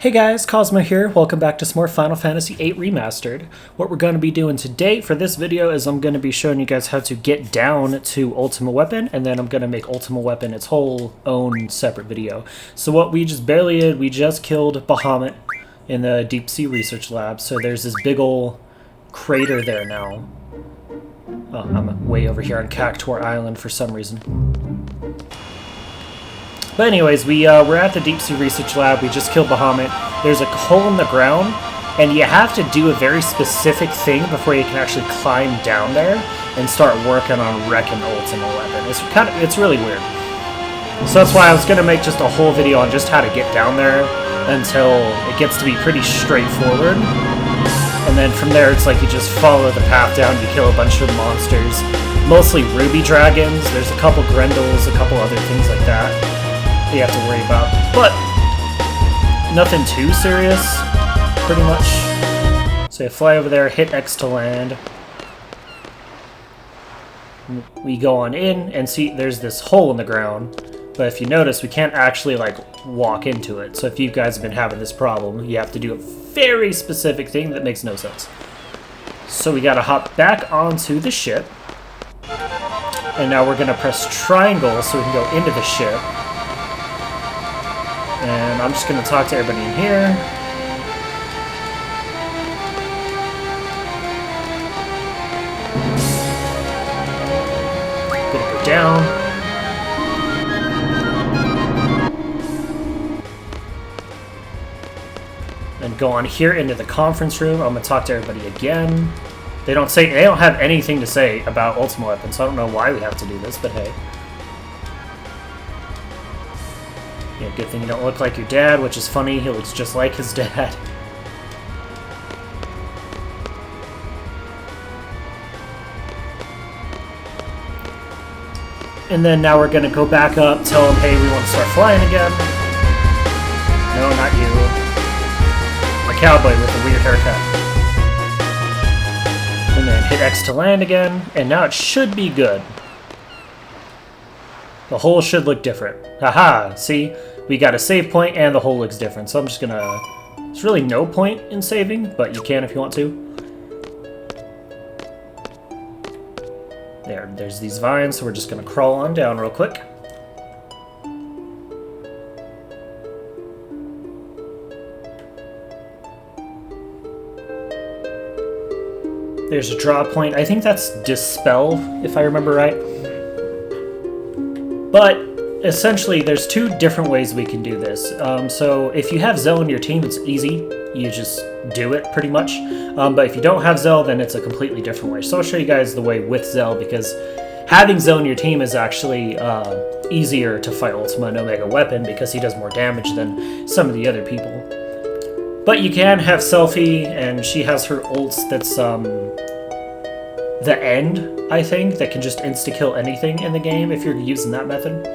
Hey guys, Cosmo here. Welcome back to some more Final Fantasy VIII Remastered. What we're going to be doing today for this video is I'm going to be showing you guys how to get down to Ultima Weapon, and then I'm going to make Ultima Weapon its whole own separate video. So what we just barely did, we just killed Bahamut in the Deep Sea Research Lab, so there's this big ol' crater there now. Oh, I'm way over here on Cactuar Island for some reason. But anyways, we're at the Deep Sea Research Lab. We just killed Bahamut. There's a hole in the ground, and you have to do a very specific thing before you can actually climb down there and start working on wrecking Ultima Weapon. It's really weird. So that's why I was gonna make just a whole video on just how to get down there until it gets to be pretty straightforward. And then from there, it's like you just follow the path down. You kill a bunch of monsters, mostly ruby dragons. There's a couple Grendels, a couple other things like that you have to worry about, but nothing too serious, pretty much. So you fly over there, hit X to land. We go on in and see there's this hole in the ground, but if you notice, we can't actually like walk into it. So if you guys have been having this problem, you have to do a very specific thing that makes no sense. So we gotta hop back onto the ship, and now we're gonna press triangle so we can go into the ship. And I'm just going to talk to everybody in here. Gonna go down. Then go on here into the conference room. I'm going to talk to everybody again. They don't have anything to say about Ultima Weapon, so I don't know why we have to do this, but hey. Yeah, good thing you don't look like your dad, which is funny. He looks just like his dad. And then now we're going to go back up, tell him, hey, we want to start flying again. No, not you. My cowboy with a weird haircut. And then hit X to land again, and now it should be good. The hole should look different. Haha, see? We got a save point and the hole looks different. So I'm just gonna... There's really no point in saving, but you can if you want to. There's these vines, so we're just gonna crawl on down real quick. There's a draw point. I think that's Dispel, if I remember right. But essentially, there's two different ways we can do this. So if you have Zell in your team, it's easy. You just do it, pretty much. But if you don't have Zell, then it's a completely different way. So I'll show you guys the way with Zell, because having Zell in your team is actually easier to fight Ultima and Omega Weapon, because he does more damage than some of the other people. But you can have Selphie, and she has her ults that's the end, I think, that can just insta-kill anything in the game if you're using that method.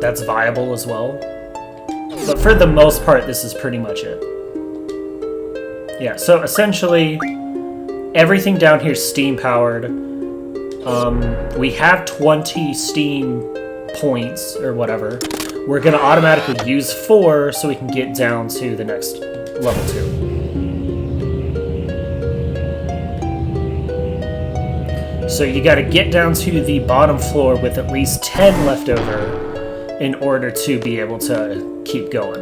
That's viable as well. But for the most part, this is pretty much it. Yeah, so essentially, everything down here is steam-powered. We have 20 steam points, or whatever. We're going to automatically use 4 so we can get down to the next level 2. So you gotta get down to the bottom floor with at least 10 left over in order to be able to keep going.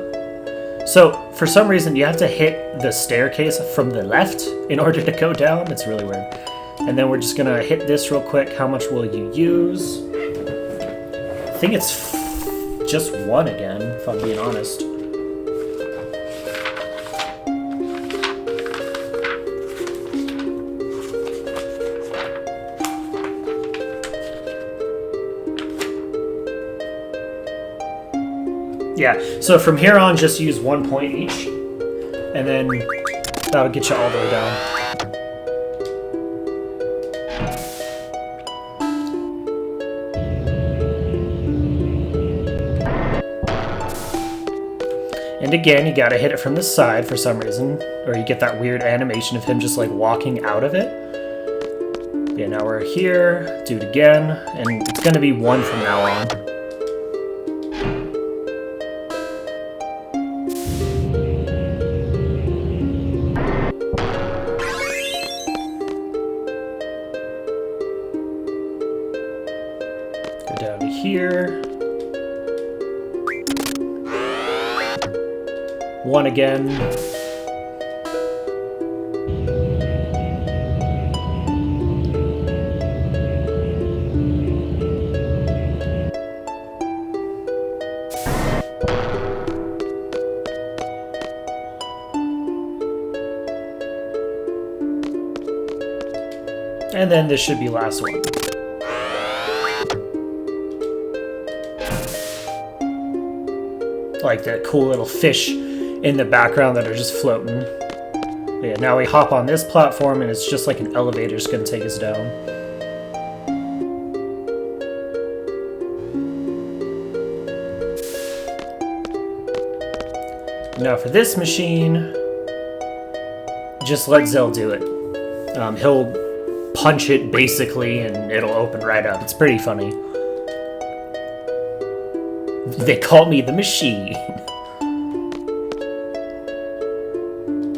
So for some reason you have to hit the staircase from the left in order to go down. It's really weird. And then we're just gonna hit this real quick. How much will you use? I think it's just 1 again, if I'm being honest. Yeah, so from here on, just use 1 point each, and then that'll get you all the way down. And again, you gotta hit it from the side for some reason, or you get that weird animation of him just like walking out of it. Yeah, now we're here, do it again, and it's gonna be 1 from now on. down to here. One again. And then this should be last one. Like that cool little fish in the background that are just floating. But yeah, now we hop on this platform and it's just like an elevator's gonna take us down. Now for this machine, just let Zell do it. He'll punch it basically and it'll open right up. It's pretty funny. They call me the machine.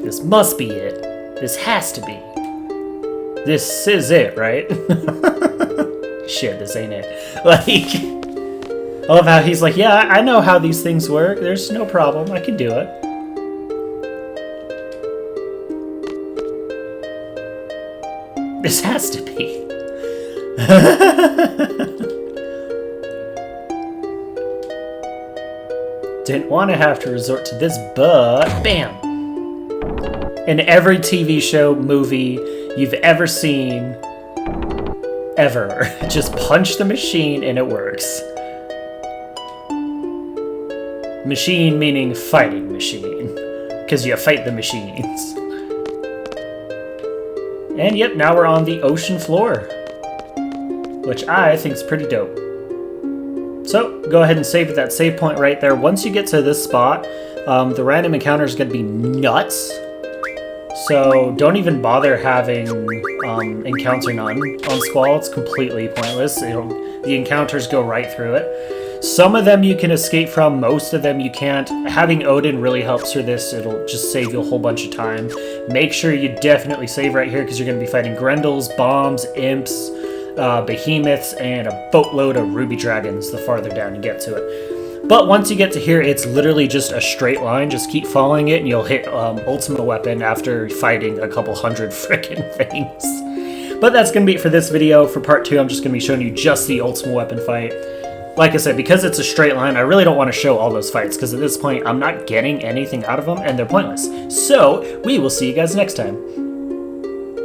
This must be it. This has to be. This is it, right? Shit, this ain't it. Like, I love how he's like, yeah, I know how these things work. There's no problem. I can do it. This has to be. Didn't want to have to resort to this, but bam! In every TV show, movie you've ever seen, ever, just punch the machine and it works. Machine meaning fighting machine, because you fight the machines. And yep, now we're on the ocean floor, which I think is pretty dope. So, go ahead and save at that save point right there. Once you get to this spot, the random encounter is going to be nuts. So, don't even bother having encounter none on Squall. It's completely pointless. The encounters go right through it. Some of them you can escape from, most of them you can't. Having Odin really helps for this. It'll just save you a whole bunch of time. Make sure you definitely save right here because you're going to be fighting Grendels, Bombs, Imps, Behemoths, and a boatload of Ruby Dragons the farther down you get to it. But once you get to here, it's literally just a straight line. Just keep following it and you'll hit Ultima Weapon after fighting a couple hundred frickin' things. But that's going to be it for this video. For part 2, I'm just going to be showing you just the Ultima Weapon fight. Like I said, because it's a straight line, I really don't want to show all those fights, because at this point, I'm not getting anything out of them, and they're pointless. So, we will see you guys next time.